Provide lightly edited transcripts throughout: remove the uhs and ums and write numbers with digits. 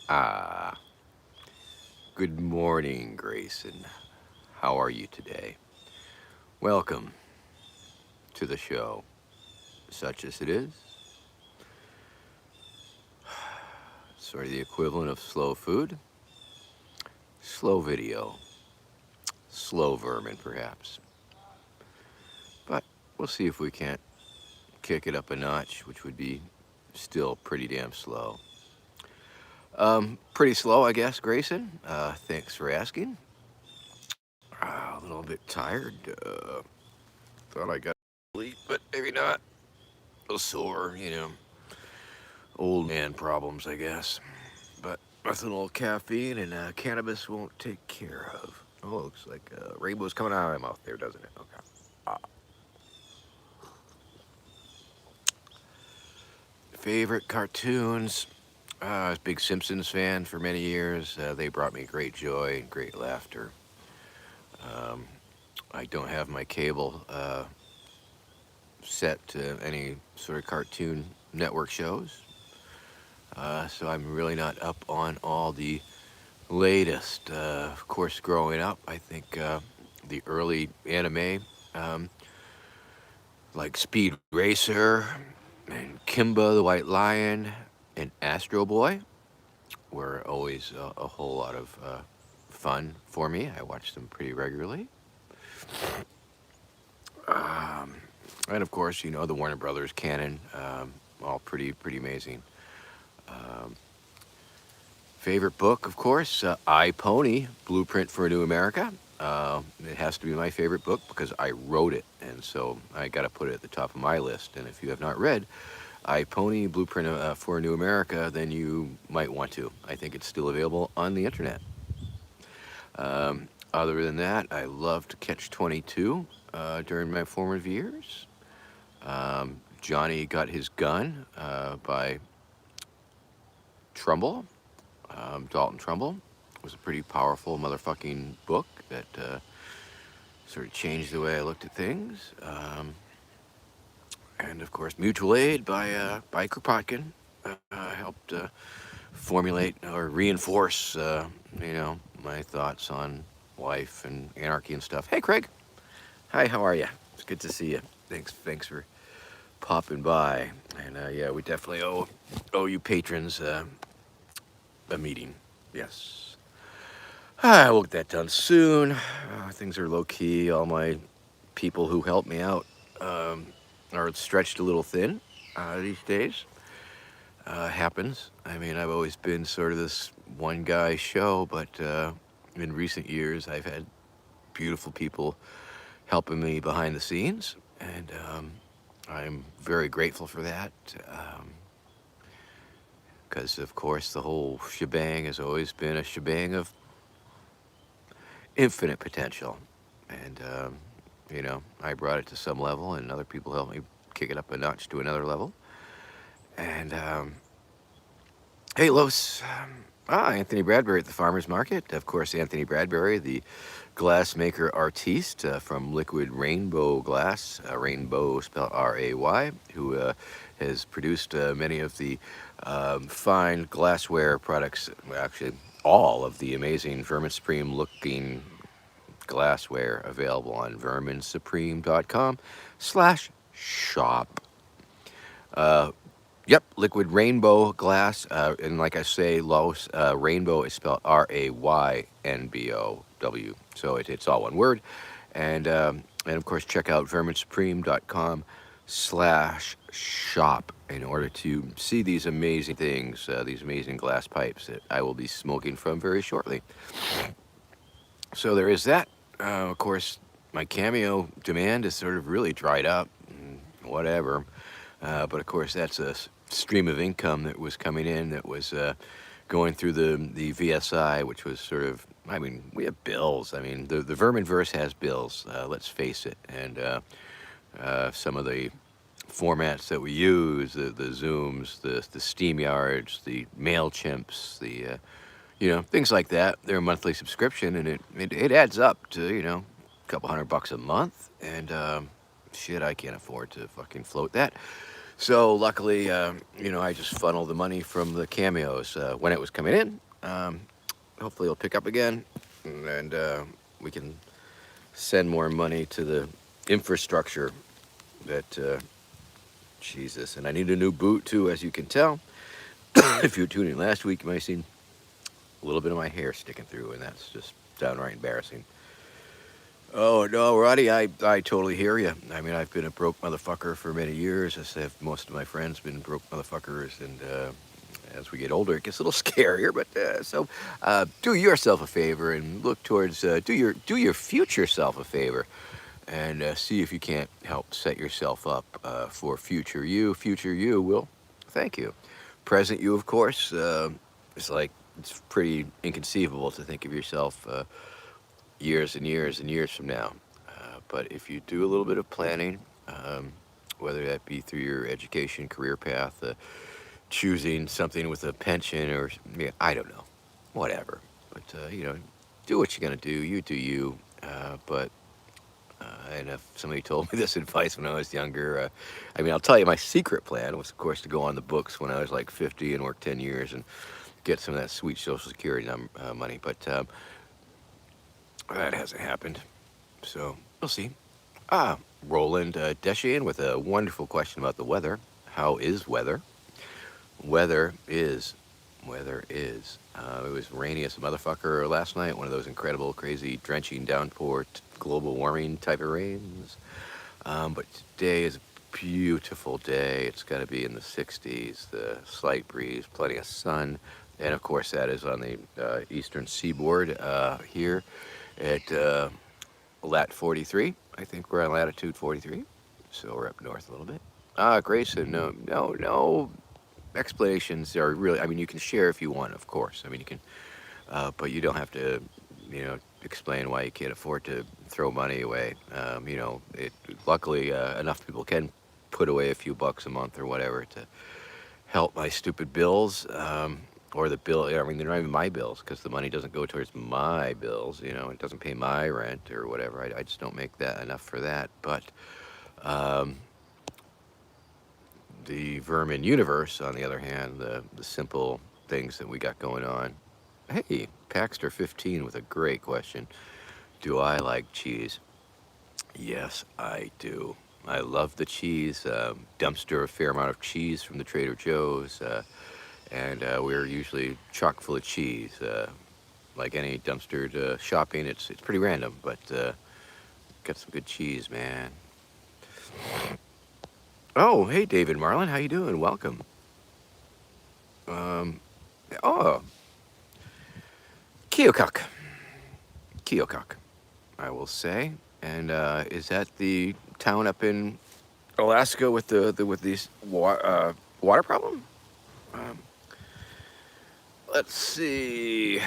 Ah, good morning, Grayson. How are you today? Welcome to the show, such as it is. Sort of the equivalent of slow food, slow video, slow vermin, perhaps. But we'll see if we can't kick it up a notch, which would be still pretty damn slow. Pretty slow, I guess, Grayson. Thanks for asking. A little bit tired. Thought I got sleep, but maybe not. A little sore. Old man problems, I guess. But nothing a little caffeine and cannabis won't take care of. Oh, looks like rainbow's coming out of my mouth there, doesn't it? Okay. Ah. Favorite cartoons? I was a big Simpsons fan for many years. They brought me great joy and great laughter. Um, I don't have my cable set to any sort of cartoon network shows, so I'm really not up on all the latest. Of course, growing up, I think the early anime, um, like Speed Racer and Kimba the White Lion and Astro Boy, were always a whole lot of fun for me. I watched them pretty regularly. Um, and of course, the Warner Brothers canon, all pretty amazing. Um, Favorite book, of course, I Pony, Blueprint for a New America. It has to be my favorite book because I wrote it, and so I got to put it at the top of my list. And if you have not read I Pony, Blueprint for a New America, then you might want to. I think it's still available on the internet. Other than that, I loved Catch 22 during my formative years. Johnny Got His Gun by Trumbull. Dalton Trumbull was a pretty powerful motherfucking book that sort of changed the way I looked at things. And of course, Mutual Aid by Kropotkin helped formulate or reinforce, my thoughts on life and anarchy and stuff. Hey, Craig. Hi, how are you? It's good to see you. Thanks for popping by. And yeah, we definitely owe you patrons a meeting. Yes. We'll get that done soon. Things are low key. All my people who help me out are stretched a little thin these days. Happens. I mean, I've always been sort of this one guy show, but in recent years, I've had beautiful people helping me behind the scenes, and I'm very grateful for that. Because, of course, the whole shebang has always been a shebang of infinite potential. And, I brought it to some level, and other people helped me kick it up a notch to another level. And, hey, Los. Anthony Bradbury at the Farmer's Market. Of course, Anthony Bradbury, the glassmaker artiste from Liquid Rainbow Glass, Rainbow spelled R-A-Y, who has produced many of the fine glassware products, well, actually all of the amazing Vermin Supreme looking glassware available on verminsupreme.com/shop. Uh, Yep, liquid rainbow glass, and like I say, Los rainbow is spelled RAYNBOW, so it's all one word, and of course check out verminsupreme.com/shop in order to see these amazing things, these amazing glass pipes that I will be smoking from very shortly. So there is that. Of course, my Cameo demand is sort of really dried up, whatever. But of course, that's a stream of income that was coming in that was going through the VSI, which was sort of, I mean, we have bills. I mean, the Verminverse has bills, let's face it. And some of the formats that we use, the Zooms, the SteamYards, the MailChimps, the, things like that. They're a monthly subscription, and it adds up to, a couple $100 a month. And shit, I can't afford to fucking float that. So luckily, I just funneled the money from the cameos when it was coming in. Hopefully, it'll pick up again, and we can send more money to the infrastructure that Jesus. And I need a new boot too, as you can tell. If you were tuning in last week, you might have seen a little bit of my hair sticking through, and that's just downright embarrassing. Oh no, Roddy, I totally hear you. I mean, I've been a broke motherfucker for many years, as have most of my friends been broke motherfuckers, and as we get older, it gets a little scarier. But do yourself a favor and look towards do your future self a favor, and see if you can't help set yourself up for future you. Future you will thank you. Present you, of course, it's pretty inconceivable to think of yourself years and years and years from now. But if you do a little bit of planning, whether that be through your education, career path, choosing something with a pension, or yeah, I don't know, whatever. But do what you're gonna do. You do you. But and if somebody told me this advice when I was younger, I mean, I'll tell you, my secret plan was, of course, to go on the books when I was like 50 and work 10 years and get some of that sweet Social Security money. But that hasn't happened. So we'll see. Roland Deschian with a wonderful question about the weather. How is weather? Weather is. Weather is. It was rainy as a motherfucker last night. One of those incredible, crazy, drenching downpour, global warming type of rains. But today is a beautiful day. It's got to be in the 60s. The slight breeze, plenty of sun. And of course, that is on the eastern seaboard here at lat 43. I think we're on latitude 43. So we're up north a little bit. Grayson, no explanations are really, I mean, you can share if you want, of course. I mean, you can, but you don't have to, explain why you can't afford to throw money away. Luckily, enough people can put away a few bucks a month or whatever to help my stupid bills. Or the bill, I mean, they're not even my bills because the money doesn't go towards my bills, it doesn't pay my rent or whatever. I just don't make that enough for that. But the Vermin universe, on the other hand, the simple things that we got going on. Hey, Paxter15 with a great question. Do I like cheese? Yes, I do. I love the cheese. Dumpster a fair amount of cheese from the Trader Joe's. And we're usually chock full of cheese. Like any dumpstered shopping, it's pretty random, but got some good cheese, man. Oh, hey, David Marlin, how you doing? Welcome. Um, oh, Keokuk. Keokuk, I will say. And is that the town up in Alaska with these water problem? Um, let's see.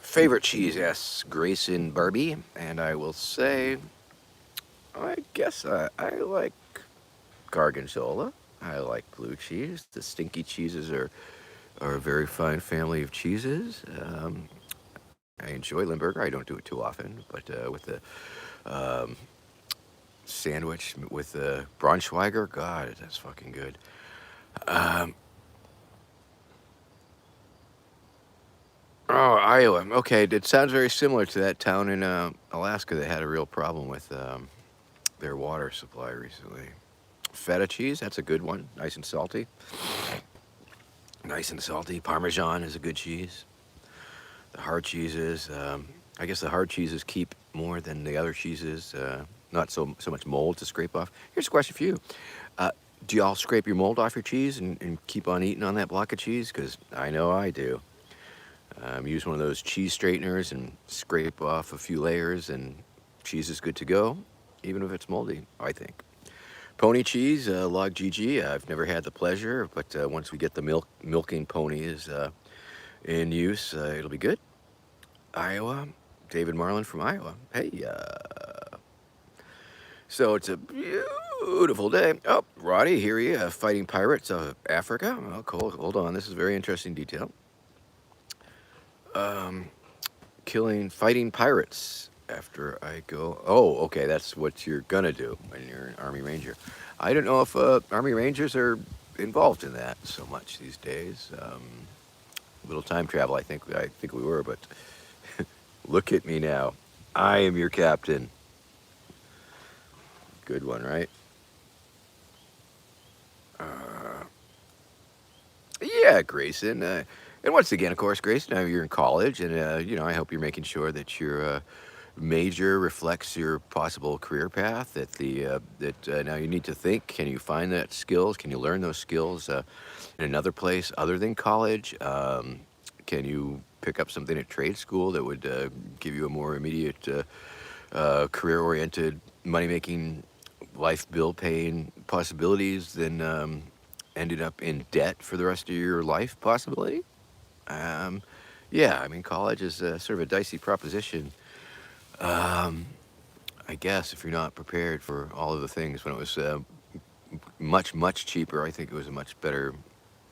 Favorite cheese, yes, Grayson Barbie, and I will say, I guess I like Gargonzola. I like blue cheese. The stinky cheeses are a very fine family of cheeses. I enjoy Limburger. I don't do it too often, but with the um, sandwich with the Braunschweiger, God, that's fucking good. Um, oh, Iowa. Okay, it sounds very similar to that town in Alaska that had a real problem with their water supply recently. Feta cheese, that's a good one. Nice and salty. Nice and salty. Parmesan is a good cheese. The hard cheeses, I guess the hard cheeses keep more than the other cheeses. Not so much mold to scrape off. Here's a question for you. Uh, do y'all scrape your mold off your cheese and keep on eating on that block of cheese? Because I know I do. Use one of those cheese straighteners and scrape off a few layers, and cheese is good to go, even if it's moldy, I think. Pony cheese, Log GG. I've never had the pleasure, but once we get the milking ponies in use, it'll be good. Iowa, David Marlin from Iowa. Hey, so it's a beautiful day. Oh, Roddy, here you fighting pirates of Africa. Oh, cool. Hold on, this is a very interesting detail. Fighting pirates after I go. Oh, okay, that's what you're gonna do when you're an Army Ranger. I don't know if Army Rangers are involved in that so much these days. A little time travel, I think we were, but look at me now. I am your captain. Good one, right? Uh, yeah, Grayson. And once again, of course, Grayson, you're in college, and I hope you're making sure that your major reflects your possible career path. That now you need to think: can you find that skills? Can you learn those skills in another place other than college? Can you pick up something at trade school that would give you a more immediate, career-oriented, money-making, life bill-paying possibilities than ending up in debt for the rest of your life possibility? Um, yeah, I mean, college is sort of a dicey proposition. Um, I guess if you're not prepared for all of the things when it was much, much cheaper, I think it was a much better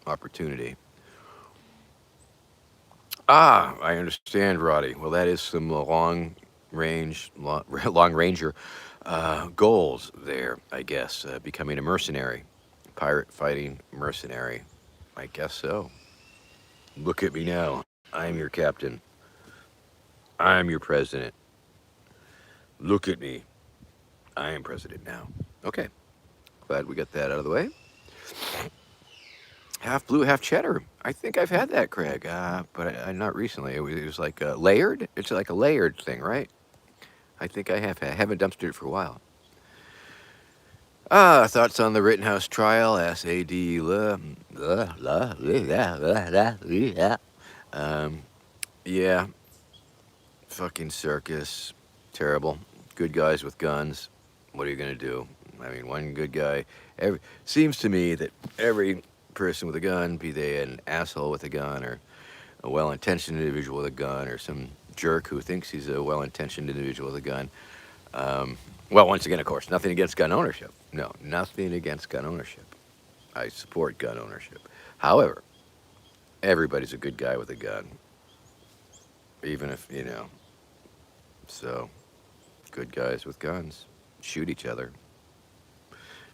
opportunity. Ah, I understand, Roddy. Well, that is some long ranger goals there, I guess. Becoming a mercenary, pirate fighting mercenary. I guess so. Look at me now. I'm your captain. I'm your president. Look at me. I am president now. Okay, glad we got that out of the way. Half blue, half cheddar. I think I've had that, Craig, but not recently. It was like layered. It's like a layered thing, right? I think I have. I haven't dumpstered it for a while. Thoughts on the Rittenhouse trial? SAD. Um, yeah, fucking circus. Terrible. Good guys with guns. What are you gonna do? I mean, one good guy. Seems to me that every person with a gun, be they an asshole with a gun or a well-intentioned individual with a gun or some jerk who thinks he's a well-intentioned individual with a gun. Well, once again, of course, nothing against gun ownership. No, nothing against gun ownership. I support gun ownership. However, everybody's a good guy with a gun, even if. So, good guys with guns shoot each other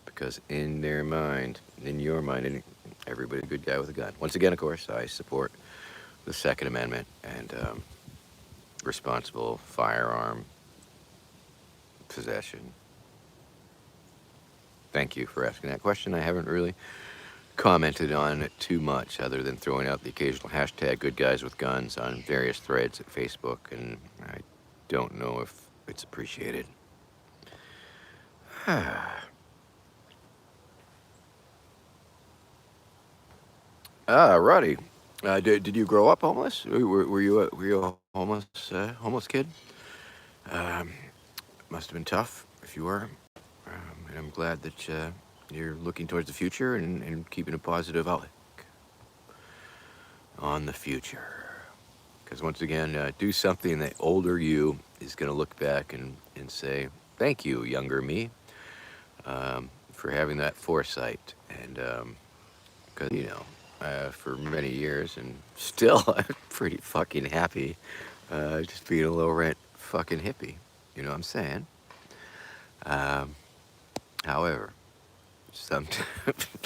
because in their mind, in your mind, everybody's a good guy with a gun. Once again, of course, I support the Second Amendment and responsible firearm possession. Thank you for asking that question. I haven't really commented on it too much other than throwing out the occasional hashtag good guys with guns on various threads at Facebook, and I don't know if it's appreciated. Roddy, did you grow up homeless? Were you a homeless kid? Um, Must have been tough if you were. And I'm glad that you're looking towards the future and keeping a positive outlook on the future. Because once again, do something that older you is going to look back and say, thank you, younger me, for having that foresight. And because, for many years and still I'm pretty fucking happy just being a low rent fucking hippie. You know what I'm saying? Um, However, some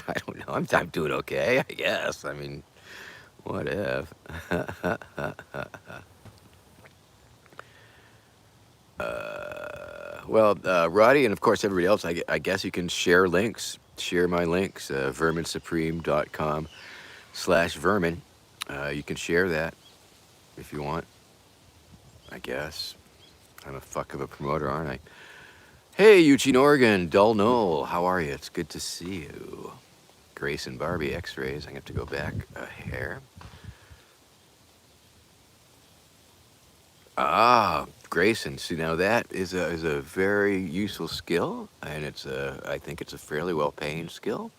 I don't know. I'm doing okay, I guess. I mean, what if? Well, Roddy, and of course everybody else, I guess you can share links. Share my links, verminsupreme.com/vermin. You can share that if you want, I guess. I'm a fuck of a promoter, aren't I? Hey, Eugene, Oregon, Dull Knoll, how are you? It's good to see you. Grace and Barbie X-rays. I have to go back a hair. Grayson. See, now that is a very useful skill, and I think it's a fairly well-paying skill.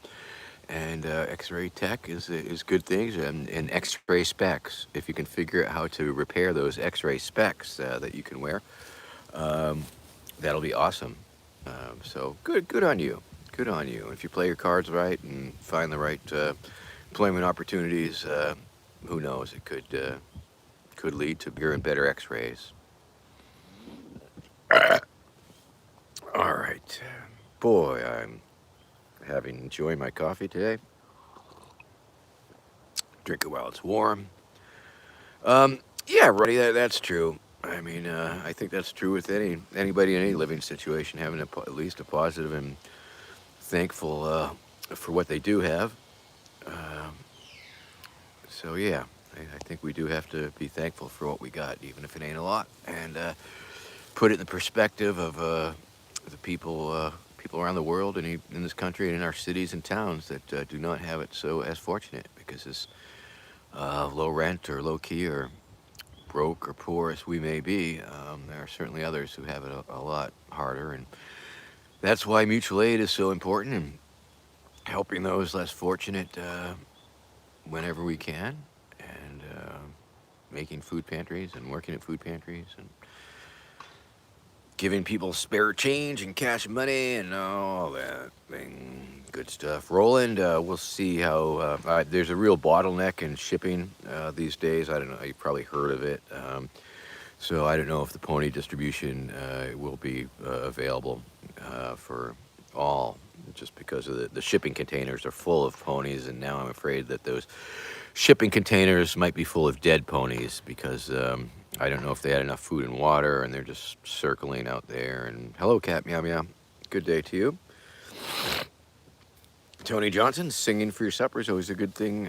And X-ray tech is good things, and X-ray specs. If you can figure out how to repair those X-ray specs that you can wear, um, that'll be awesome. So good on you. Good on you. If you play your cards right and find the right employment opportunities, who knows? It could lead to bigger and better X-rays. All right, boy, I'm enjoying my coffee today. Drink it while it's warm. Yeah, Roddy, that's true. I mean, I think that's true with anybody in any living situation, having at least a positive and thankful for what they do have. Um, so yeah, I think we do have to be thankful for what we got, even if it ain't a lot, and put it in the perspective of the people around the world and in this country and in our cities and towns that do not have it so as fortunate because it's low rent or low key or broke or poor as we may be. There are certainly others who have it a lot harder, and that's why mutual aid is so important and helping those less fortunate whenever we can, and making food pantries and working at food pantries and giving people spare change and cash money and all that thing. Good stuff. Roland, we'll see how. There's a real bottleneck in shipping these days. I don't know. You've probably heard of it. So I don't know if the pony distribution will be available for all, just because of the shipping containers are full of ponies, and now I'm afraid that those shipping containers might be full of dead ponies because I don't know if they had enough food and water, and they're just circling out there. And hello, cat, meow meow. Good day to you. Tony Johnson, singing for your supper is always a good thing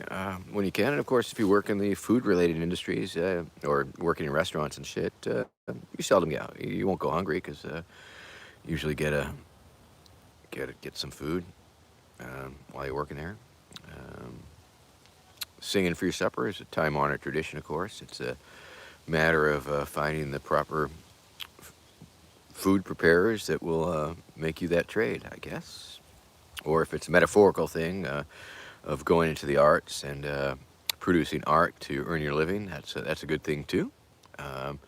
when you can. And of course, if you work in the food-related industries or working in restaurants and shit, you seldom get out. You won't go hungry because usually get some food while you're working there. Um, Singing for your supper is a time-honored tradition, of course. It's a matter of finding the proper food preparers that will make you that trade, I guess. Or if it's a metaphorical thing of going into the arts and producing art to earn your living, that's a good thing too. Um,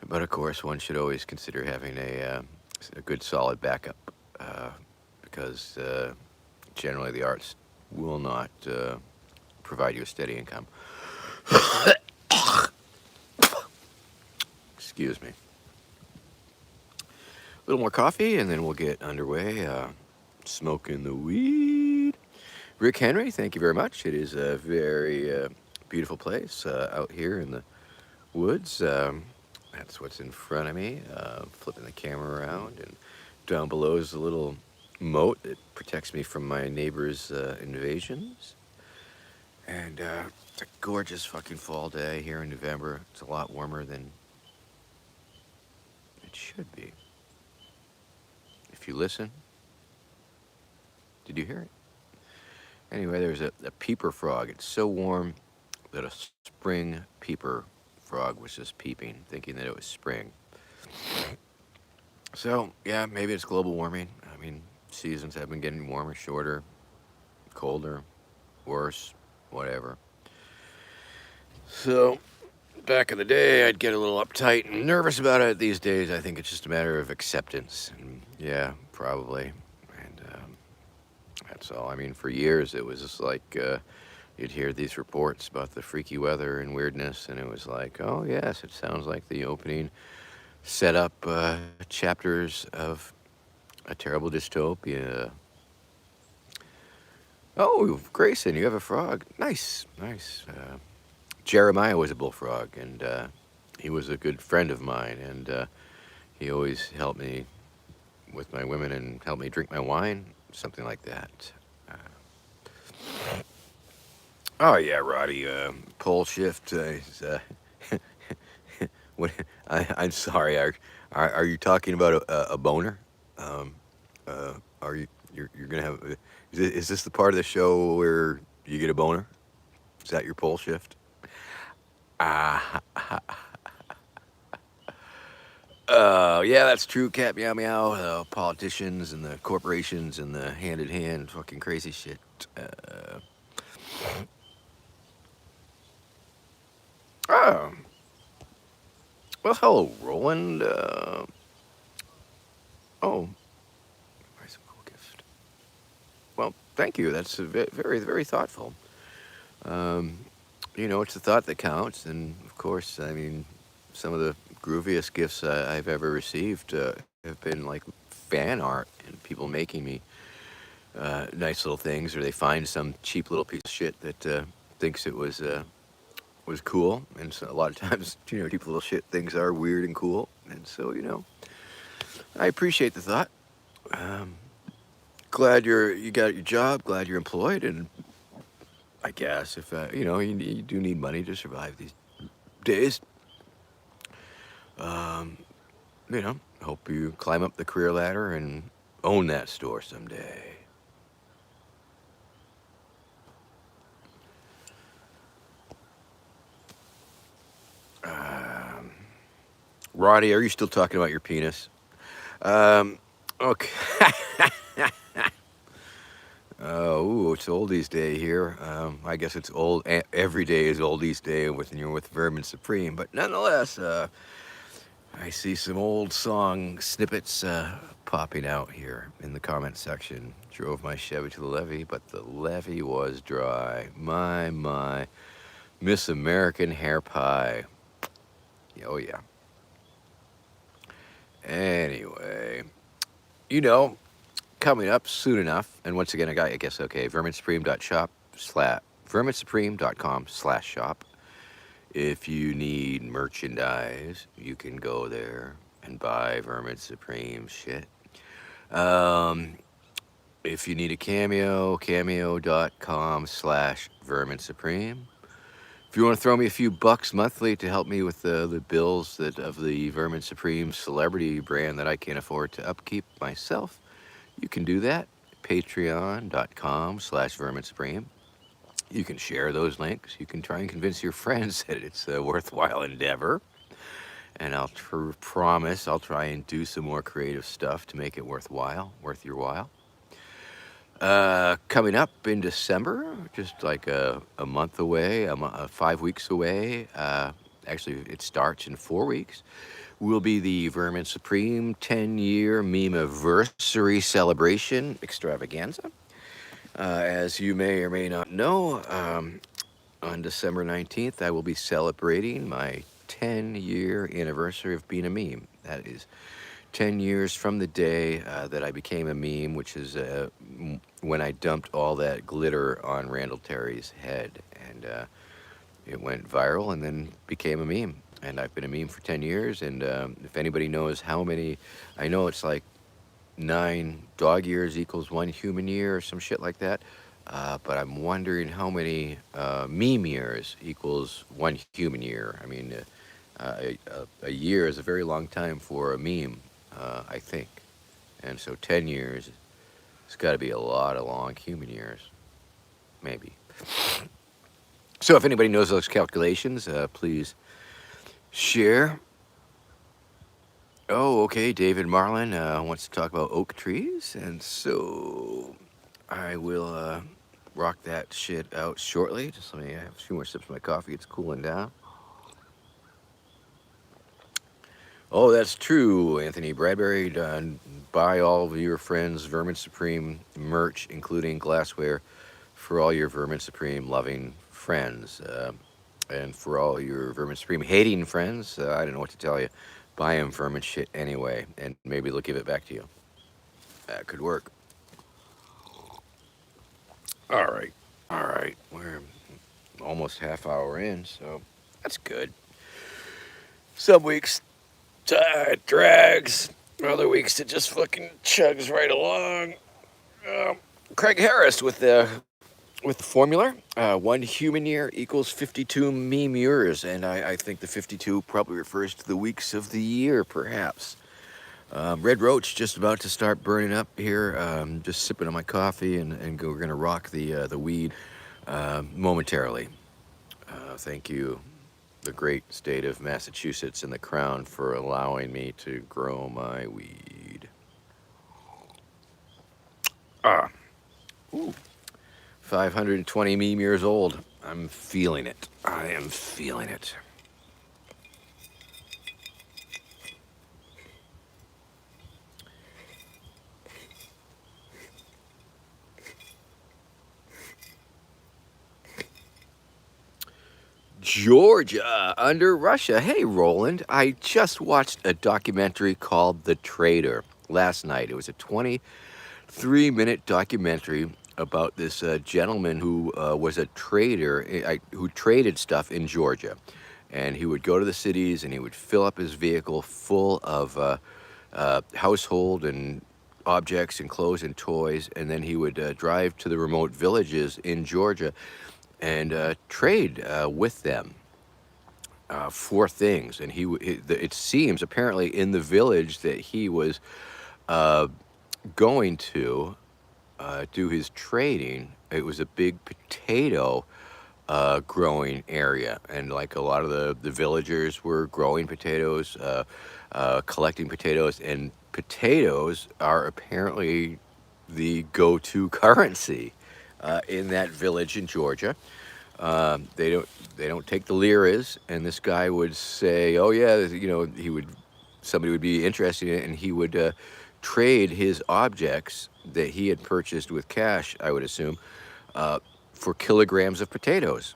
but of course, one should always consider having a good solid backup because generally the arts will not provide you a steady income. Excuse me. A little more coffee and then we'll get underway. Smoking the weed. Rick Henry, thank you very much. It is a very beautiful place out here in the woods. That's what's in front of me. Flipping the camera around, and down below is a little moat that protects me from my neighbors' invasions. And it's a gorgeous fucking fall day here in November. It's a lot warmer than it should be. If you listen, did you hear it? Anyway, there's a peeper frog. It's so warm that a spring peeper frog was just peeping, thinking that it was spring. So, yeah, maybe it's global warming. I mean, seasons have been getting warmer, shorter, colder, worse, whatever. So, back in the day, I'd get a little uptight and nervous about it. These days, I think it's just a matter of acceptance. And yeah, probably. And that's all. I mean, for years, it was just like you'd hear these reports about the freaky weather and weirdness, and it was like, oh, yes, it sounds like the opening set up chapters of a terrible dystopia. Oh, Grayson, you have a frog. Nice, nice. Jeremiah was a bullfrog, and he was a good friend of mine, and he always helped me with my women and helped me drink my wine, something like that. Oh yeah, Roddy. Pole shift. What? I'm sorry. Are you talking about a boner? Um, are you're gonna have? Is this the part of the show where you get a boner? Is that your pole shift? Ah. Yeah, that's true, cat meow meow. Politicians and the corporations and the hand in hand fucking crazy shit. Oh, well, hello, Roland. Oh, nice a cool gift. Well, thank you. That's very, very thoughtful. Um, it's the thought that counts, and of course, I mean, some of the grooviest gifts I've ever received have been like fan art and people making me nice little things, or they find some cheap little piece of shit that thinks it was cool. And so a lot of times, cheap little shit things are weird and cool. And so, I appreciate the thought. Um, Glad you got your job. Glad you're employed, and I guess if you do need money to survive these days, um, hope you climb up the career ladder and own that store someday. Um, Roddy, are you still talking about your penis? Okay. Ooh, it's oldies day here. I guess it's old. Every day is oldies day when you're with Vermin Supreme. But nonetheless, I see some old song snippets popping out here in the comment section. Drove my Chevy to the levee, but the levee was dry. My, Miss American hair pie. Oh yeah. Anyway, you know, coming up soon enough, and once again, I guess, okay, verminsupreme.com/shop. If you need merchandise, you can go there and buy Vermin Supreme shit. If you need a cameo.com/Vermin Supreme. If you want to throw me a few bucks monthly to help me with the bills of the Vermin Supreme celebrity brand that I can't afford to upkeep myself, you can do that. Patreon.com/Vermin Supreme. You can share those links. You can try and convince your friends that it's a worthwhile endeavor. And I'll promise I'll try and do some more creative stuff to make it worth your while. Coming up in December, just like a month away, 5 weeks away. Actually, it starts in 4 weeks. Will be the Vermin Supreme 10-year meme-iversary celebration extravaganza. As you may or may not know, on December 19th, I will be celebrating my 10-year anniversary of being a meme. That is 10 years from the day that I became a meme, which is when I dumped all that glitter on Randall Terry's head. And it went viral and then became a meme. And I've been a meme for 10 years. And if anybody knows how many, I know it's like 9 dog years equals 1 human year or some shit like that. But I'm wondering how many meme years equals 1 human year. I mean, a year is a very long time for a meme, I think. And so 10 years, it's got to be a lot of long human years. Maybe. So if anybody knows those calculations, please share. Oh, okay. David Marlin wants to talk about oak trees. And so I will rock that shit out shortly. Just let me have a few more sips of my coffee. It's cooling down. Oh, that's true, Anthony Bradbury. Buy all of your friends' Vermin Supreme merch, including glassware, for all your Vermin Supreme loving friends. And for all your Vermin Supreme hating friends, I don't know what to tell you. Buy them Vermin shit anyway, and maybe they'll give it back to you. That could work. All right. We're almost half hour in, so that's good. Some weeks it drags. Other weeks it just fucking chugs right along. Craig Harris with the formula. 1 human year equals 52 meme years, and I think the 52 probably refers to the weeks of the year, perhaps. Red Roach just about to start burning up here. Just sipping on my coffee, and we're gonna rock the weed momentarily. Thank you, the great state of Massachusetts and the Crown, for allowing me to grow my weed. Ooh, 520 meme years old. I'm feeling it. I am feeling it. Georgia under Russia. Hey, Roland, I just watched a documentary called The Traitor last night. It was a 20 3-minute documentary about this gentleman who was a trader, who traded stuff in Georgia. And he would go to the cities and he would fill up his vehicle full of household and objects and clothes and toys. And then he would drive to the remote villages in Georgia and trade with them for things. And it seems apparently in the village that he was uh, going to do his trading, it was a big potato growing area, and like a lot of the villagers were growing potatoes, collecting potatoes, and potatoes are apparently the go-to currency in that village in Georgia. They don't take the liras, and this guy would say, "Oh yeah, somebody would be interested in it, and he would trade his objects that he had purchased with cash, I would assume, uh, for kilograms of potatoes.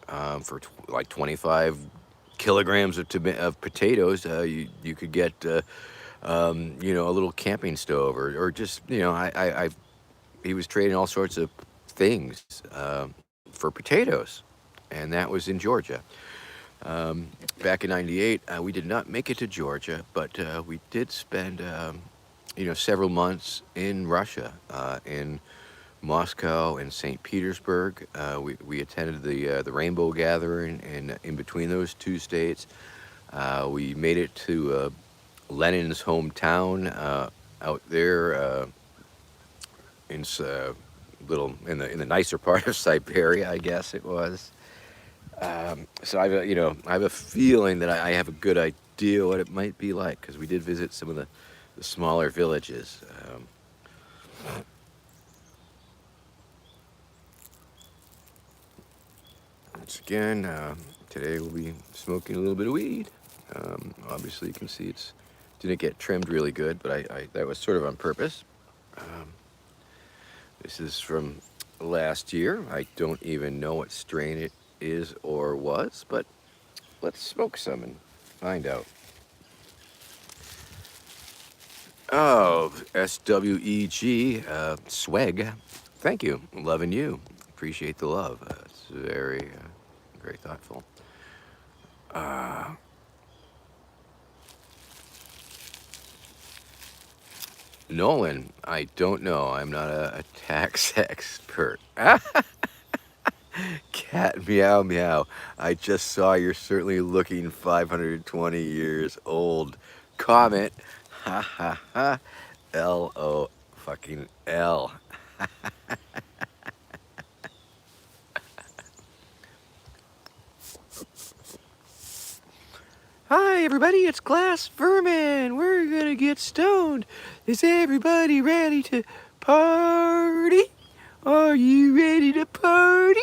For like 25 kilograms of potatoes, you could get a little camping stove, or just he was trading all sorts of things for potatoes, and that was in Georgia. Back in '98, we did not make it to Georgia, but we did spend several months in Russia, in Moscow and St. Petersburg. We attended the Rainbow Gathering in between those two states. We made it to Lenin's hometown out there in little in the nicer part of Siberia, I guess it was. So I have a feeling that I have a good idea what it might be like, because we did visit some of the smaller villages. Once again, today we'll be smoking a little bit of weed. Obviously, you can see it didn't get trimmed really good, but that was sort of on purpose. Um, this is from last year. I don't even know what strain it is or was, but let's smoke some and find out. Oh, SWEG, swag. Thank you. Loving you. Appreciate the love. It's very thoughtful. Uh, Nolan, I don't know. I'm not a tax expert. Cat meow meow. I just saw you're certainly looking 520 years old. Comment. Ha ha ha. LO fucking L. Hi everybody, it's Glass Vermin. We're gonna get stoned. Is everybody ready to party? Are you ready to party?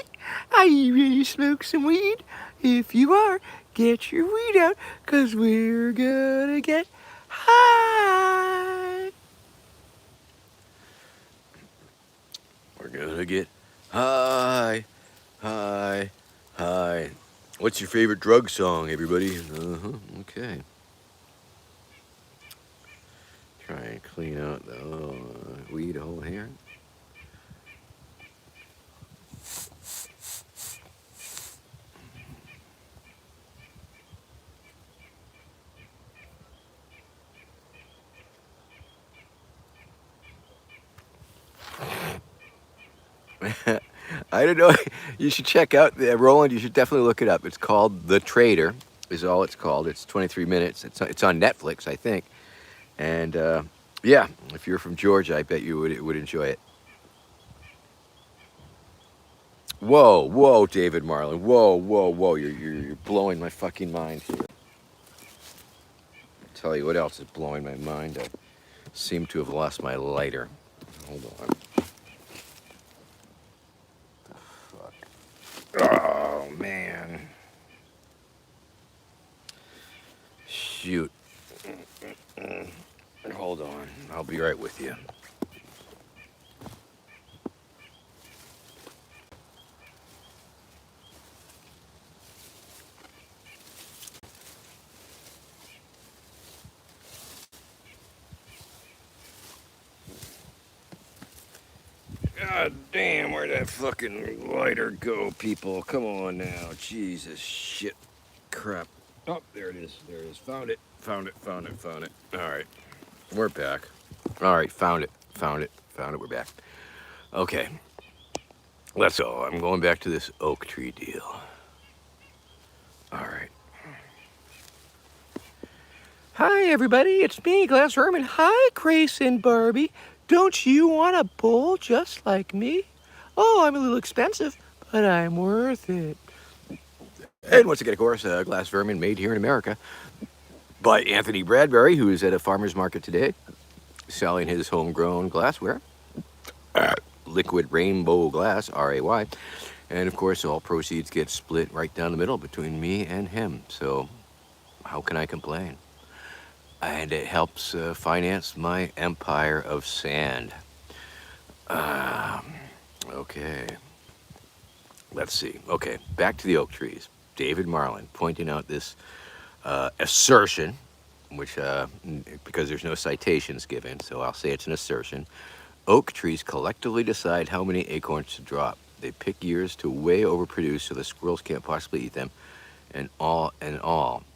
Are you ready to smoke some weed? If you are, get your weed out, 'cause we're gonna get high. We're gonna get high, high, high. What's your favorite drug song, everybody? Okay. Try and clean out the weed hole here. I don't know. You should check out Roland. You should definitely look it up. It's called The Trader. Is all it's called. It's 23 minutes. It's on Netflix, I think. And yeah, if you're from Georgia, I bet you would enjoy it. Whoa, whoa, David Marlin. Whoa, whoa, whoa. You're blowing my fucking mind here. I'll tell you what else is blowing my mind. I seem to have lost my lighter. Hold on. Oh man. Shoot. Hold on. I'll be right with you. God damn, where'd that fucking lighter go, people? Come on now. Jesus shit. Crap. Oh, there it is. There it is. Found it. Found it. Found it. Found it. All right. We're back. All right. Found it. Found it. Found it. We're back. Okay. That's all. I'm going back to this oak tree deal. All right. Hi, everybody. It's me, Glass Herman. Hi, Grace and Barbie. Don't you want a bowl just like me? Oh, I'm a little expensive, but I'm worth it. And once again, of course, Glass Vermin made here in America by Anthony Bradbury, who is at a farmer's market today selling his homegrown glassware, liquid rainbow glass, RAY. And of course, all proceeds get split right down the middle between me and him. So, how can I complain? And it helps finance my empire of sand. Okay. Let's see. Okay, back to the oak trees. David Marlin pointing out this assertion, which, because there's no citations given, so I'll say it's an assertion. Oak trees collectively decide how many acorns to drop. They pick years to way overproduce so the squirrels can't possibly eat them, and all.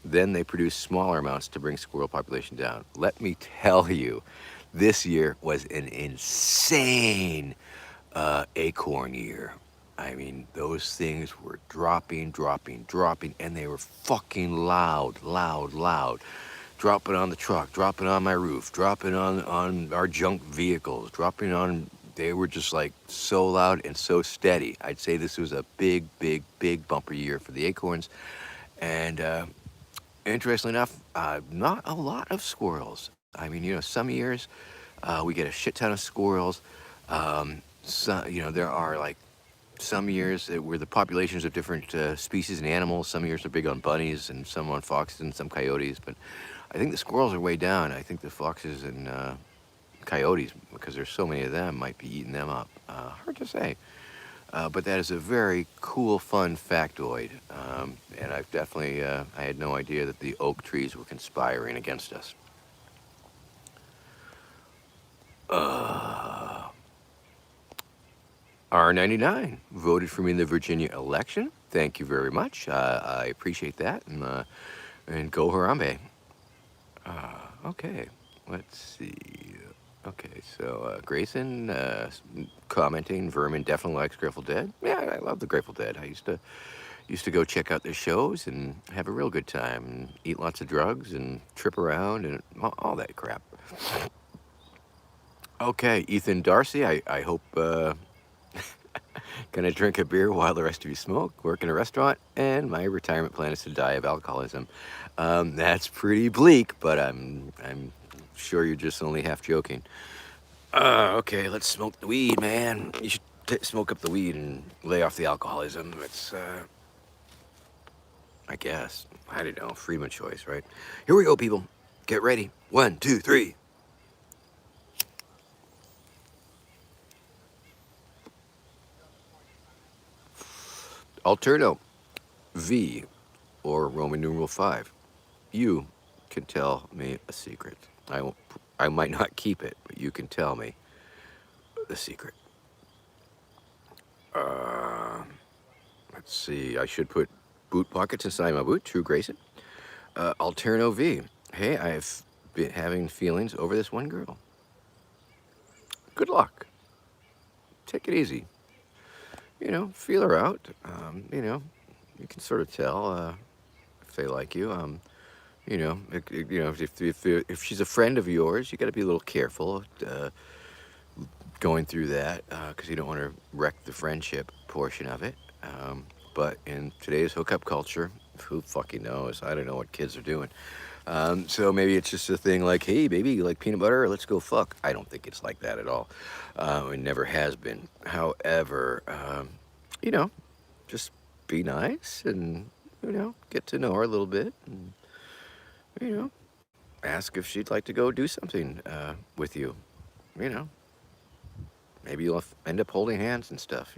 Then they produce smaller amounts to bring squirrel population down. Let me tell you, this year was an insane acorn year. I mean, those things were dropping, and they were fucking loud. Dropping on the truck, dropping on my roof, dropping on our junk vehicles, dropping on. They were just like so loud and so steady. I'd say this was a big bumper year for the acorns. And interestingly enough, not a lot of squirrels. I mean, some years we get a shit ton of squirrels. There are like some years where the populations of different species and animals. Some years are big on bunnies and some on foxes and some coyotes. But I think the squirrels are way down. I think the foxes and coyotes, because there's so many of them, might be eating them up. Hard to say. But that is a very cool, fun factoid. And I've definitely, I had no idea that the oak trees were conspiring against us. R99 voted for me in the Virginia election. Thank you very much. I appreciate that. And go Harambe. Okay, let's see. Okay, so Grayson commenting, Vermin definitely likes Grateful Dead. Yeah, I love the Grateful Dead. I used to go check out their shows and have a real good time and eat lots of drugs and trip around and all that crap. Okay, Ethan Darcy, I hope gonna drink a beer while the rest of you smoke, work in a restaurant, and my retirement plan is to die of alcoholism. That's pretty bleak, but I'm sure you're just only half joking. Okay, let's smoke the weed, man. You should smoke up the weed and lay off the alcoholism. It's, I guess, I don't know, freedom of choice, right? Here we go, people. Get ready. 1, 2, 3. Alterno V or Roman numeral 5. You can tell me a secret. I might not keep it, but you can tell me the secret. Let's see. I should put boot pockets inside my boot. True Grayson. Alterno V. Hey, I've been having feelings over this one girl. Good luck. Take it easy. Feel her out. You can sort of tell if they like you. If she's a friend of yours, you got to be a little careful going through that because you don't want to wreck the friendship portion of it. But in today's hookup culture, who fucking knows? I don't know what kids are doing. So maybe it's just a thing like, hey, baby, you like peanut butter? Let's go fuck. I don't think it's like that at all. It never has been. However, just be nice and, get to know her a little bit. And, ask if she'd like to go do something with you. Maybe you'll end up holding hands and stuff.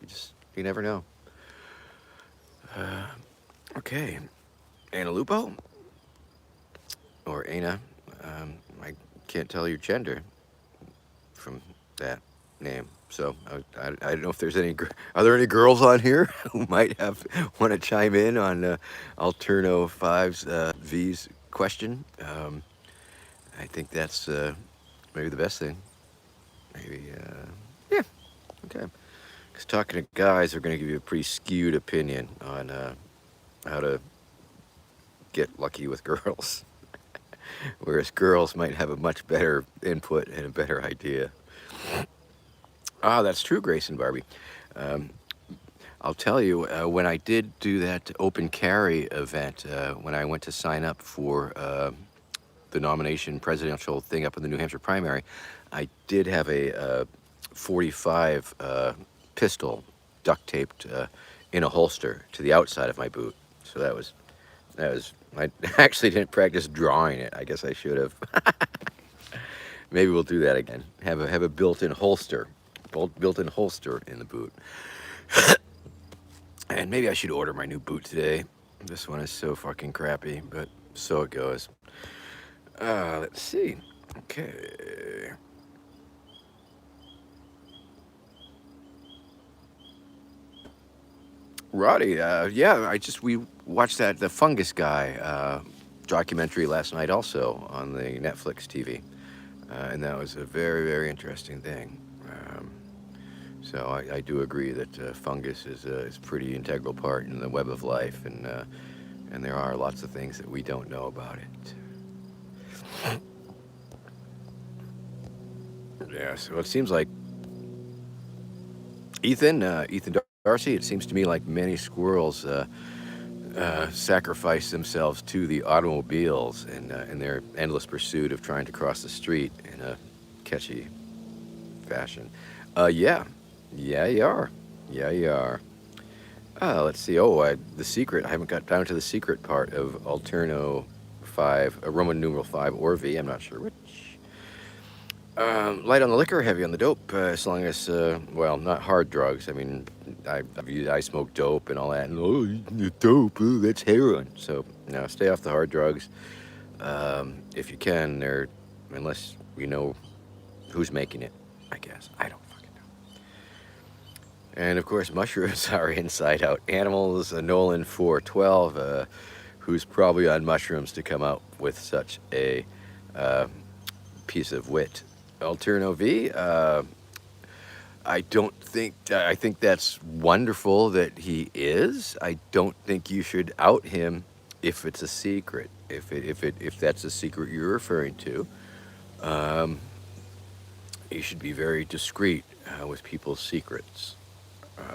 You never know. Okay. Ana Lupo? Or Ana. I can't tell your gender from that. name. So I don't know if there's any. Are there any girls on here who might have want to chime in on Alterno Five's V's question? I think that's maybe the best thing. Maybe yeah. Okay. Because talking to guys are going to give you a pretty skewed opinion on how to get lucky with girls, whereas girls might have a much better input and a better idea. Ah, that's true, Grace and Barbie. Um, I'll tell you, when I did do that open carry event, when I went to sign up for the nomination presidential thing up in the New Hampshire primary, I did have a 45 pistol duct taped in a holster to the outside of my boot. So that was I actually didn't practice drawing it. I guess I should have. Maybe we'll do that again. Have a built-in holster, built-in holster in the boot. And maybe I should order my new boot today. This one is so fucking crappy, but so it goes. Let's see. Okay. Roddy, yeah, we watched the fungus guy documentary last night also on the Netflix TV, and that was a very, very interesting thing. Um, so I do agree that fungus is a pretty integral part in the web of life, and there are lots of things that we don't know about it. Yeah, so it seems like Ethan Darcy. It seems to me like many squirrels sacrifice themselves to the automobiles in their endless pursuit of trying to cross the street in a catchy fashion. Yeah, yeah, you are. Yeah, you are. Let's see. Oh, the secret. I haven't got down to the secret part of Alterno 5, Roman numeral 5 or V. I'm not sure which. Light on the liquor, heavy on the dope, as long as, well, not hard drugs. I mean, I smoke dope and all that, and dope, that's heroin. So, no, stay off the hard drugs. If you can, unless you know who's making it, I guess. I don't fucking know. And of course, mushrooms are inside out animals. Nolan 412, who's probably on mushrooms to come out with such a piece of wit. Alterno V, I don't think, I think that's wonderful that he is. I don't think you should out him if it's a secret. If that's a secret you're referring to, you should be very discreet with people's secrets,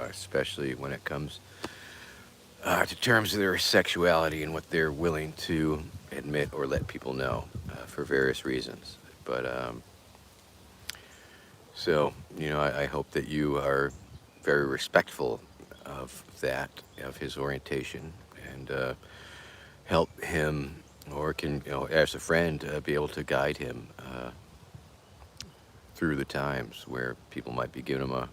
especially when it comes to terms of their sexuality and what they're willing to admit or let people know for various reasons. But so, I hope that you are very respectful of that, of his orientation, and help him, or can, as a friend, be able to guide him through the times where people might be giving him a.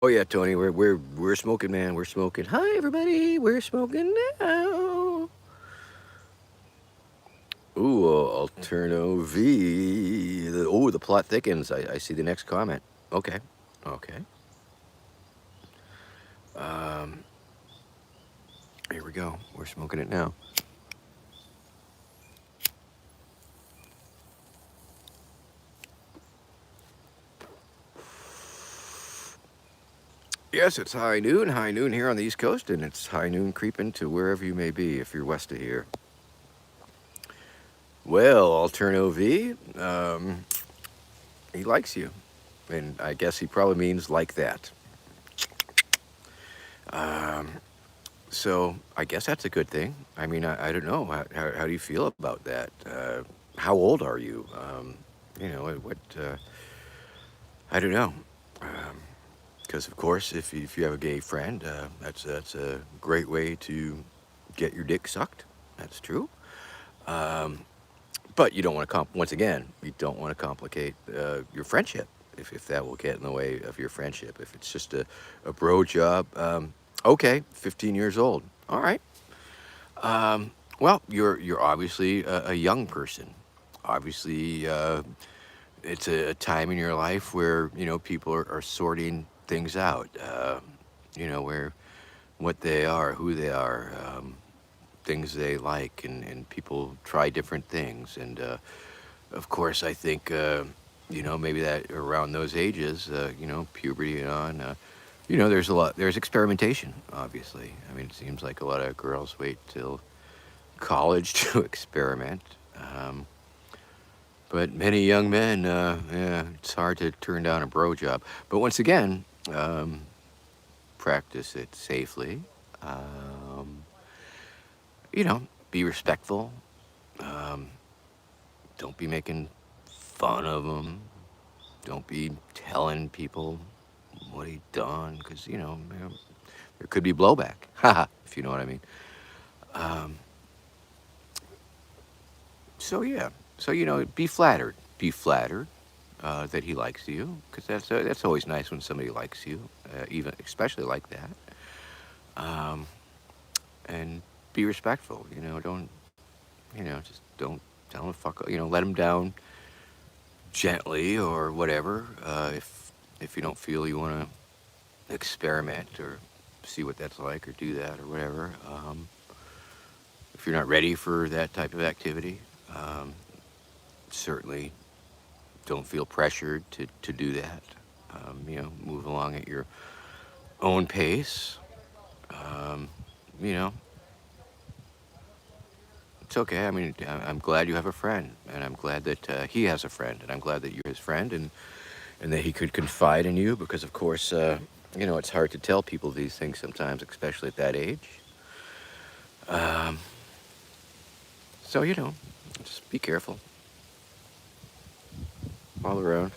Oh yeah, Tony, we're smoking, man. We're smoking. Hi, everybody. We're smoking now. Ooh, Alterno V. The plot thickens. I see the next comment. Okay. Okay. Here we go. We're smoking it now. Yes, it's high noon. High noon here on the East Coast, and it's high noon creeping to wherever you may be if you're west of here. Well, Alterno V, he likes you. And I guess he probably means like that. So I guess that's a good thing. I mean, I don't know. How do you feel about that? How old are you? What I don't know. Because, of course, if you have a gay friend, that's a great way to get your dick sucked. That's true. But you don't want to, once again, you don't want to complicate your friendship if that will get in the way of your friendship. If it's just a bro job, okay, 15 years old. All right. Well, you're obviously a young person. Obviously, it's a time in your life where people are sorting things out. Where what they are, who they are, things they like, and people try different things. And of course, I think maybe that around those ages, puberty and on. There's experimentation, obviously. I mean, it seems like a lot of girls wait till college to experiment. Um, but many young men, yeah, it's hard to turn down a bro job. But once again, practice it safely. Um, be respectful. Um, don't be making fun of them. Don't be telling people what he done, because there could be blowback. Haha, if you know what I mean. Um, so yeah, so be flattered. Be flattered that he likes you, because that's always nice when somebody likes you, even especially like that. Um, and be respectful. Don't just don't tell him to fuck. Let him down gently or whatever. If you don't feel you want to experiment or see what that's like or do that or whatever. If you're not ready for that type of activity, um, certainly don't feel pressured to do that. Move along at your own pace. Um, you know, it's okay. I mean, I'm glad you have a friend, and I'm glad that he has a friend, and I'm glad that you're his friend, and that he could confide in you, because, of course, it's hard to tell people these things sometimes, especially at that age. Um, so, just be careful all around.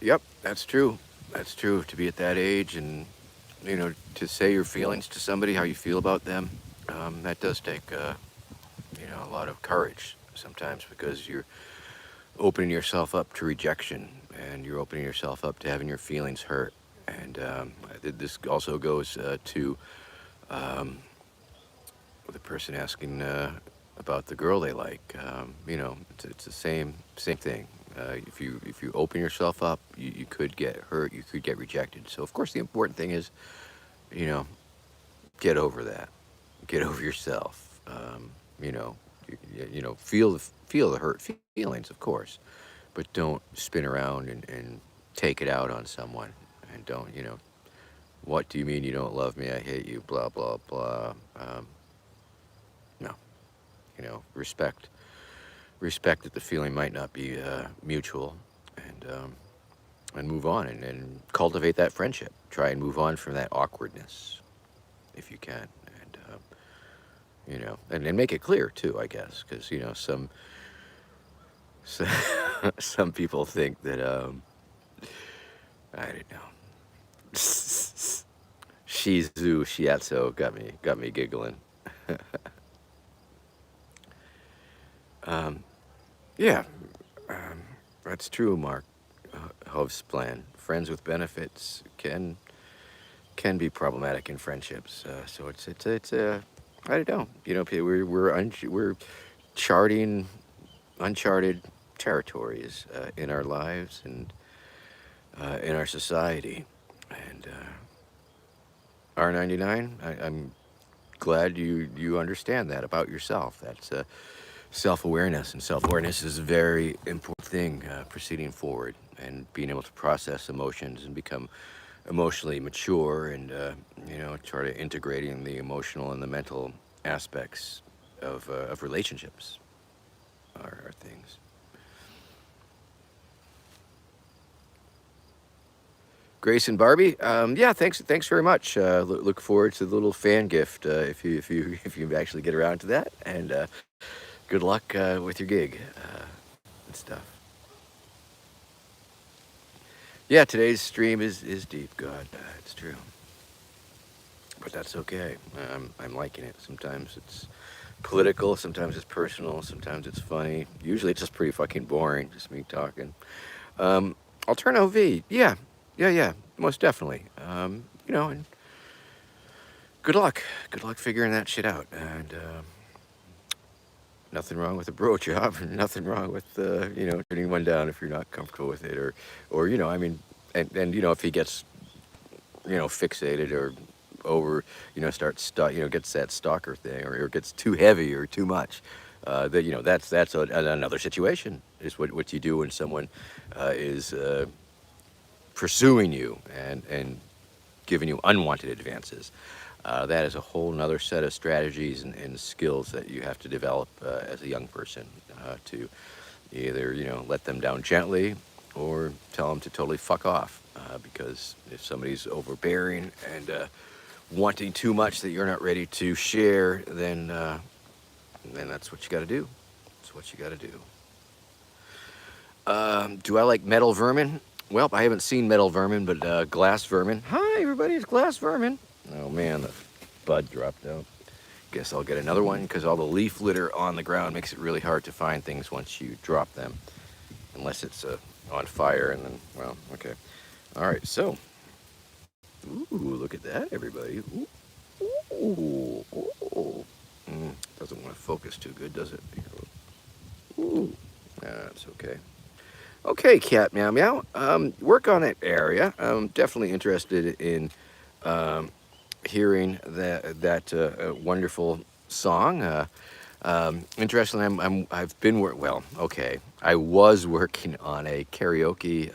Yep, that's true. That's true. To be at that age and, to say your feelings to somebody, how you feel about them, that does take, a lot of courage sometimes, because you're opening yourself up to rejection, and you're opening yourself up to having your feelings hurt. And this also goes to um, the person asking about the girl they like. It's the same thing. If you open yourself up, you could get hurt. You could get rejected. So of course the important thing is, you know, get over that. Get over yourself. You know, feel the hurt feelings, of course, but don't spin around and take it out on someone. And don't, what do you mean you don't love me? I hate you. Blah blah blah. No, respect that the feeling might not be mutual, and move on, and cultivate that friendship. Try and move on from that awkwardness if you can, and and make it clear too, I guess, because some some people think that I don't know. Shizu Shiatsu got me giggling. um, yeah, um, that's true, Mark. Hov's plan. Friends with benefits can be problematic in friendships. So it's I don't know. We're charting uncharted territories in our lives and in our society. And R99, I'm glad you understand that about yourself. That's self-awareness, and self-awareness is a very important thing proceeding forward, and being able to process emotions and become emotionally mature, and try to integrating the emotional and the mental aspects of relationships are things. Grace and Barbie, yeah, thanks very much. Look forward to the little fan gift if you actually get around to that, and good luck with your gig and stuff. Yeah, today's stream is deep. God, it's true, but that's okay. I'm liking it. Sometimes it's political, sometimes it's personal, sometimes it's funny. Usually it's just pretty fucking boring, just me talking. Um, Alterno V, yeah. Yeah, yeah, most definitely. And good luck. Good luck figuring that shit out. And nothing wrong with a bro job, and nothing wrong with turning one down if you're not comfortable with it, or I mean, and if he gets fixated or over, starts gets that stalker thing, or gets too heavy or too much. That that's another situation. Is what you do when someone is pursuing you and giving you unwanted advances. That is a whole nother set of strategies and skills that you have to develop as a young person to either let them down gently or tell them to totally fuck off. Because if somebody's overbearing and wanting too much that you're not ready to share, then that's what you got to do. That's what you got to do. Do I like metal vermin? Well, I haven't seen metal vermin, but glass vermin. Hi, everybody, it's glass vermin. Oh man, the bud dropped out. Guess I'll get another one because all the leaf litter on the ground makes it really hard to find things once you drop them, unless it's on fire. And then, well, okay. All right, so, ooh, look at that, everybody. Ooh, ooh. Doesn't want to focus too good, does it? Ooh, that's okay. Okay, cat meow meow. Work on that area. I'm definitely interested in um, hearing that wonderful song. Interestingly, I've been okay. I was working on a karaoke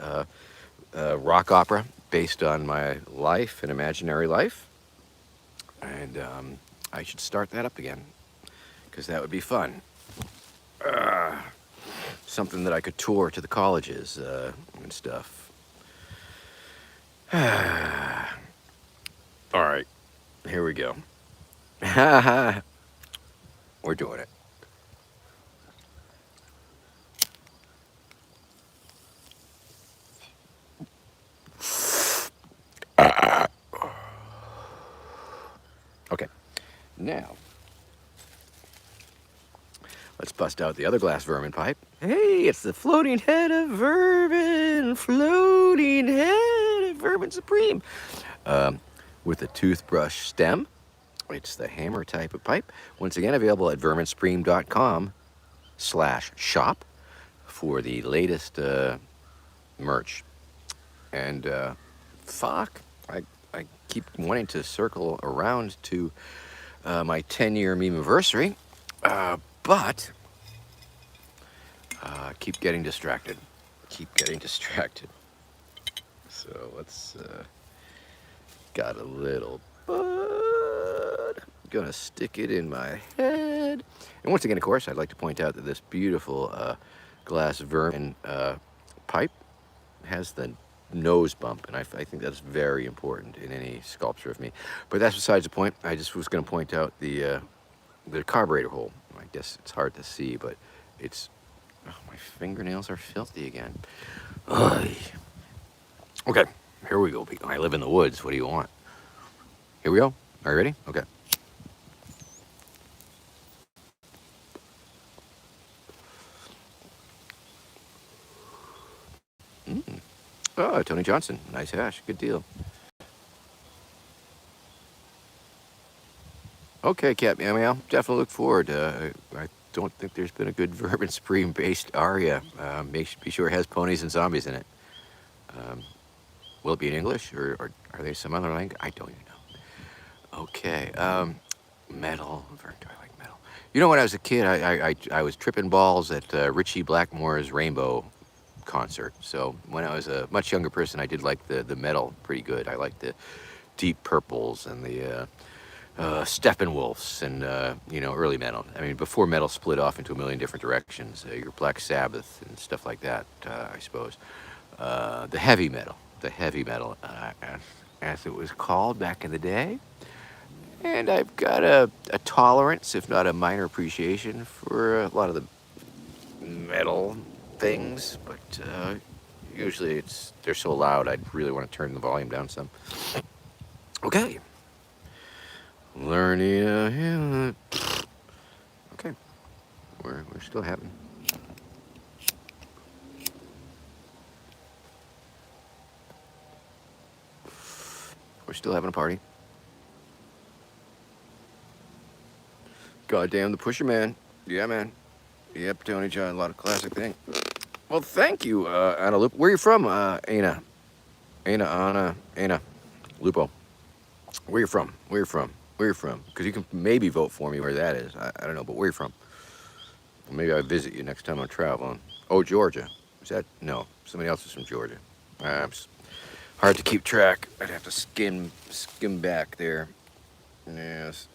rock opera based on my life and imaginary life, and I should start that up again because that would be fun. Something that I could tour to the colleges and stuff. All right, here we go. We're doing it. Okay, now let's bust out the other glass vermin pipe. Hey, it's the floating head of vermin, floating head of vermin supreme, with a toothbrush stem. It's the hammer type of pipe. Once again, available at verminsupreme.com/shop for the latest merch. And fuck, I keep wanting to circle around to my 10-year meme-anniversary, but keep getting distracted. Keep getting distracted. So let's, got a little bud. Gonna stick it in my head. And once again, of course, I'd like to point out that this beautiful glass vermin pipe has the nose bump, and I think that's very important in any sculpture of me. But that's besides the point. I just was going to point out the carburetor hole. I guess it's hard to see, but it's my fingernails are filthy again. Ugh. Okay, here we go. I live in the woods. What do you want? Here we go. Are you ready? Okay. Mm. Oh, Tony Johnson. Nice hash. Good deal. Okay, Cat Meow Meow. Definitely look forward. I don't think there's been a good Vermin Supreme based aria. Be sure it has ponies and zombies in it. Um, will it be in English or are they some other language? I don't even know. Okay. Metal. Where do I like metal? You know, when I was a kid, I was tripping balls at Richie Blackmore's Rainbow concert. So when I was a much younger person, I did like the metal pretty good. I liked the Deep Purples and the Steppenwolfs and early metal. I mean, before metal split off into a million different directions, your Black Sabbath and stuff like that. I suppose the heavy metal, as it was called back in the day. And I've got a tolerance, if not a minor appreciation, for a lot of the metal things, but usually they're so loud I'd really want to turn the volume down some. Okay, learning. Okay, we're still having. We're still having a party. Goddamn the Pusher Man. Yeah, man. Yep, Tony John, a lot of classic thing. Well, thank you, Anna Lupo. Where are you from, Ana? Ana Lupo. Where you from? Where you from? Where you from? Because you can maybe vote for me where that is. I don't know, but where you from? Maybe I'll visit you next time I'm traveling. Oh, Georgia. Is that? No, somebody else is from Georgia. It's hard to keep track. I'd have to skim back there. Yes.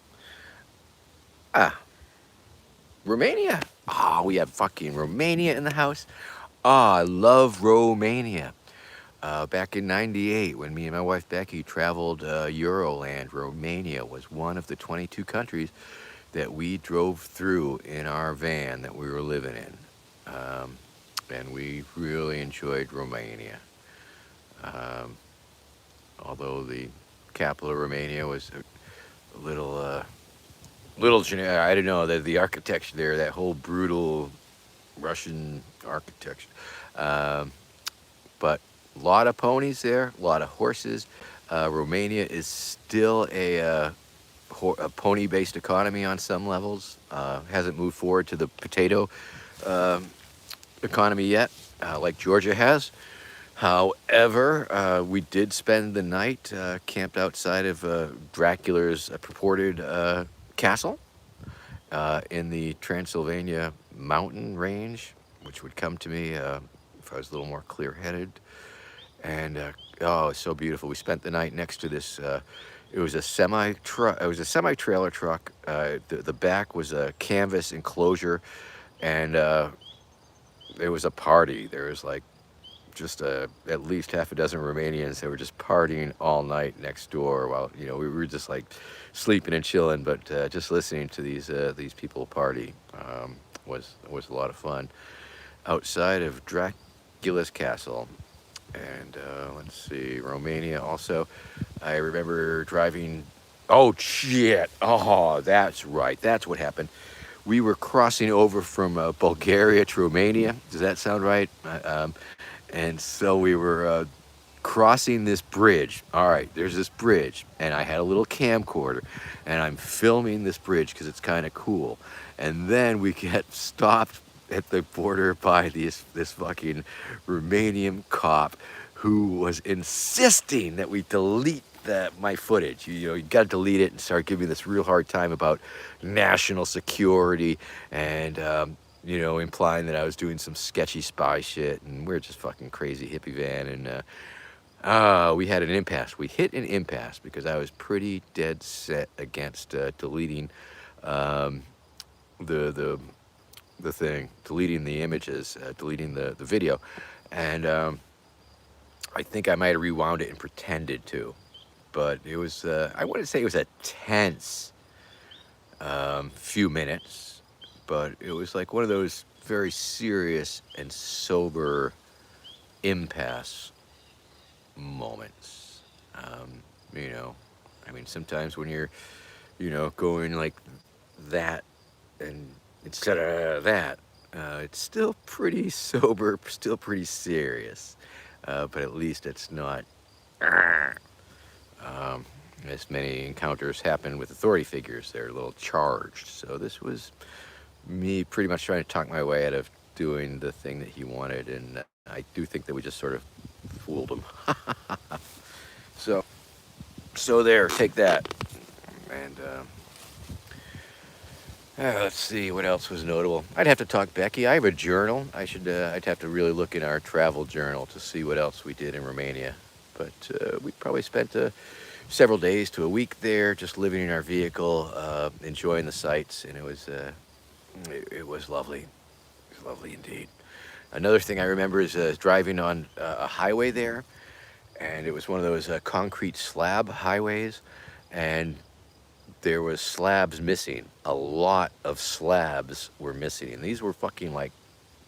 Ah, Romania. Ah, we have fucking Romania in the house. Ah, I love Romania. Back in '98, when me and my wife Becky traveled Euroland, Romania was one of the 22 countries that we drove through in our van that we were living in. And we really enjoyed Romania. Um, Although the capital of Romania was a little generic. I don't know, the architecture there, that whole brutal Russian architecture. Um, but a lot of ponies there, a lot of horses. Romania is still a pony-based economy on some levels. Hasn't moved forward to the potato economy yet, like Georgia has. However, we did spend the night camped outside of Dracula's purported castle in the Transylvania mountain range, which would come to me if I was a little more clear-headed. And oh, it's so beautiful. We spent the night next to this. It was a semi-truck. It was a semi-trailer truck. The back was a canvas enclosure, and it was a party. There was like just at least half a dozen Romanians that were just partying all night next door while we were just like sleeping and chilling, but just listening to these people party was a lot of fun outside of Dracula's castle. And let's see, Romania also. I remember driving. Oh shit! Oh, that's right. That's what happened. We were crossing over from Bulgaria to Romania. Does that sound right? And so we were crossing this bridge. All right, there's this bridge, and I had a little camcorder, and I'm filming this bridge because it's kind of cool. And then we get stopped at the border by this fucking Romanian cop who was insisting that we delete my footage. You got to delete it, and start giving me this real hard time about national security and implying that I was doing some sketchy spy shit, and we're just fucking crazy hippie van, and we had an impasse. We hit an impasse because I was pretty dead set against deleting the thing, deleting the images, deleting the video, and I think I might have rewound it and pretended to, but it was I wouldn't say it was a tense few minutes, but it was like one of those very serious and sober impasse moments. I mean, sometimes when you're, going like that, and instead of that, it's still pretty sober, still pretty serious, but at least it's not. As many encounters happen with authority figures, they're a little charged. So this was me pretty much trying to talk my way out of doing the thing that he wanted, and I do think that we just sort of fooled him. So there, take that. And let's see what else was notable. I'd have to talk Becky. I have a journal. I'd have to really look in our travel journal to see what else we did in Romania. But we probably spent several days to a week there, just living in our vehicle, enjoying the sights, and it was lovely. It was lovely indeed. Another thing I remember is driving on a highway there, and it was one of those concrete slab highways, and there was slabs missing. A lot of slabs were missing, and these were fucking like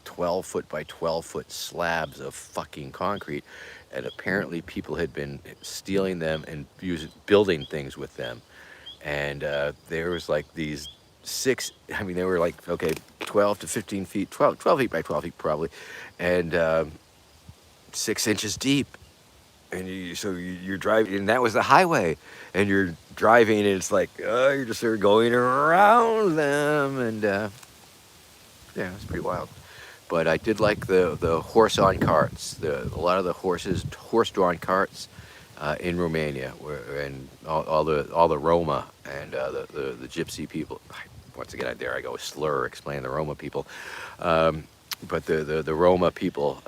12-foot by 12-foot slabs of fucking concrete, and apparently people had been stealing them and building things with them. And there was like these they were like, okay, 12 to 15 feet, 12 feet by 12 feet probably, and 6 inches deep. and you're driving, and that was the highway, and you're driving, and it's like you're just sort of going around them, and yeah, it's pretty wild. But I did like the horse on carts, a lot of the horse drawn carts in Romania, and all the Roma and the gypsy people. Once again, there I go, slur, explain the Roma people. Um, but the Roma people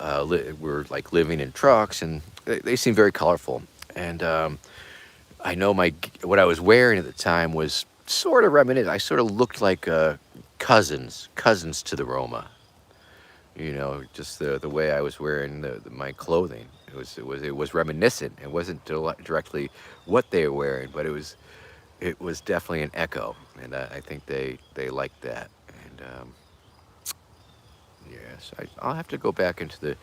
were like living in trucks, and they seemed very colorful. And I know what I was wearing at the time was sort of reminiscent. I sort of looked like cousins to the Roma. Just the way I was wearing my clothing. It was reminiscent. It wasn't directly what they were wearing, but it was definitely an echo, and I think they liked that. And yes, I'll have to go back into the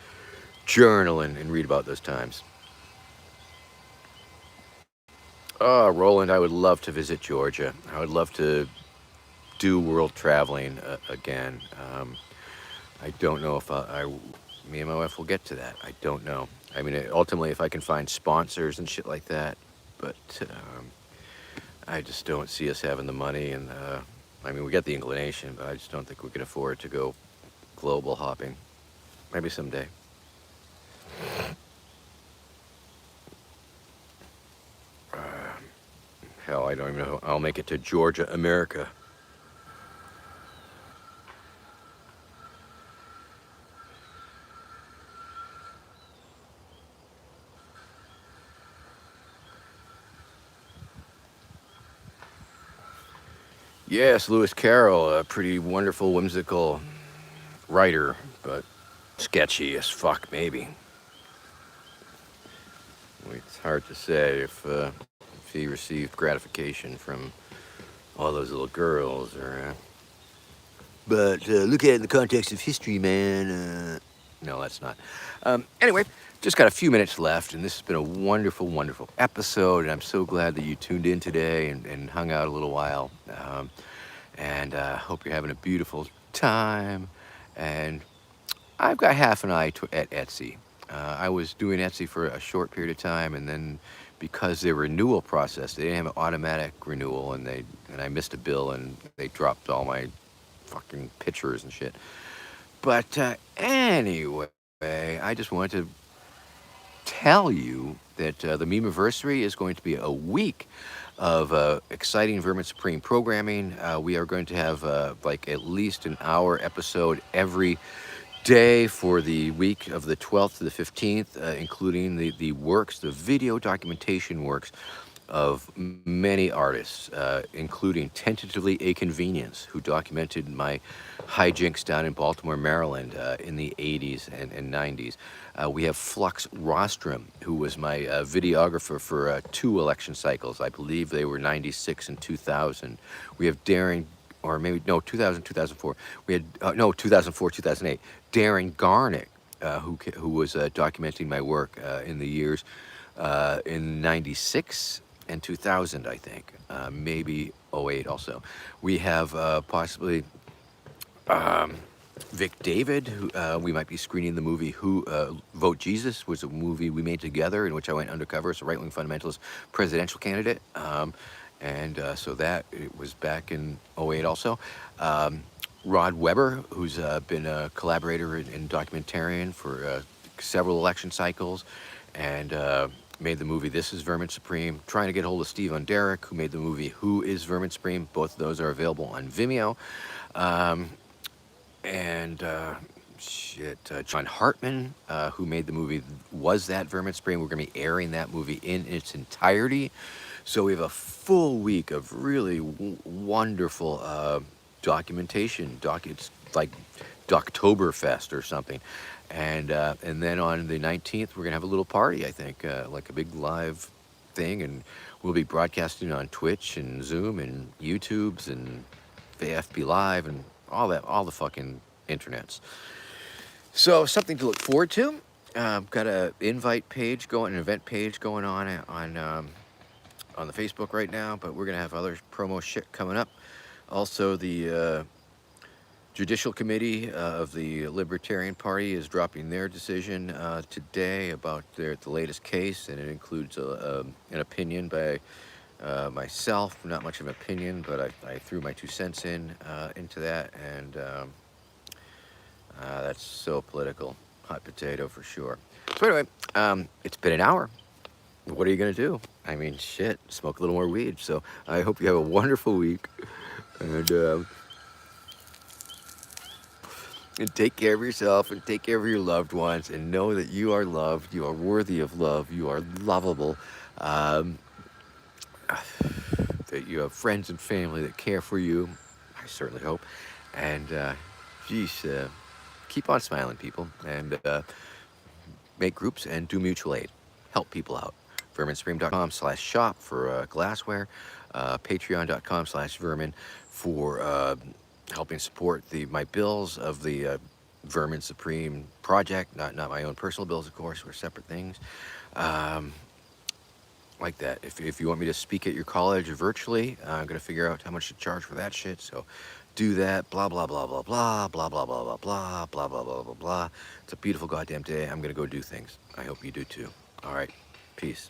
journal and read about those times. Oh, Roland, I would love to visit Georgia. I would love to do world traveling again. I don't know if me and my wife will get to that. I don't know. I mean, ultimately, if I can find sponsors and shit like that, but I just don't see us having the money. And I mean, we got the inclination, but I just don't think we can afford to go global hopping. Maybe someday. Hell, I don't even know. I'll make it to Georgia, America. Yes, Lewis Carroll, a pretty wonderful, whimsical writer, but sketchy as fuck, maybe. It's hard to say if he received gratification from all those little girls, or. But look at it in the context of history, man. No, that's not. Anyway, just got a few minutes left, and this has been a wonderful, wonderful episode. And I'm so glad that you tuned in today and hung out a little while. And hope you're having a beautiful time. And I've got half an eye at Etsy. I was doing Etsy for a short period of time, and then because their renewal process, they didn't have an automatic renewal, and I missed a bill, and they dropped all my fucking pictures and shit. But anyway, I just wanted to tell you that the Meme-iversary is going to be a week of exciting Vermin Supreme programming. We are going to have like at least an hour episode every day for the week of the 12th to the 15th, including the works, the video documentation works of many artists, including Tentatively A Convenience, who documented my hijinks down in Baltimore, Maryland in the 80s and 90s. We have Flux Rostrum, who was my videographer for 2 election cycles. I believe they were 96 and 2000. We have Daring, or maybe, no, 2000, 2004. We had, no, 2004, 2008. Darren Garnick, who was documenting my work in the years in 96 and 2000, I think, maybe '08 also. We have possibly Vic David, who we might be screening the movie Who Vote Jesus, was a movie we made together in which I went undercover as a right-wing fundamentalist presidential candidate. So that it was back in '08 also. Rod Weber, who's been a collaborator and documentarian for several election cycles, and made the movie This Is Vermin Supreme. Trying to get hold of Steve Derrick, who made the movie Who Is Vermin Supreme. Both of those are available on Vimeo. And John Hartman, who made the movie Was That Vermin Supreme. We're going to be airing that movie in its entirety. So we have a full week of really wonderful documentation. It's like Doctoberfest or something. And then on the 19th, we're going to have a little party, I think, like a big live thing. And we'll be broadcasting on Twitch and Zoom and YouTubes and AFB Live and all the fucking internets. So something to look forward to. Got an invite page going, an event page going on the Facebook right now, but we're gonna have other promo shit coming up. Also, the Judicial Committee of the Libertarian Party is dropping their decision today about the latest case, and it includes an opinion by myself. Not much of an opinion, but I threw my 2 cents into that, and that's so political. Hot potato for sure. So anyway, it's been an hour. What are you gonna do? I mean, shit, smoke a little more weed. So I hope you have a wonderful week, and take care of yourself and take care of your loved ones, and know that you are loved, you are worthy of love, you are lovable, um, that you have friends and family that care for you. I certainly hope. And geez, keep on smiling, people, and make groups and do mutual aid. Help people out. VerminSupreme.com/shop for glassware. Patreon.com/Vermin for helping support my bills of the Vermin Supreme project. Not my own personal bills, of course. We're separate things. Um, like that. If you want me to speak at your college virtually, I'm gonna figure out how much to charge for that shit. So do that. Blah blah blah blah blah blah blah blah blah blah blah blah blah blah blah. It's a beautiful goddamn day. I'm gonna go do things. I hope you do too. All right. Peace.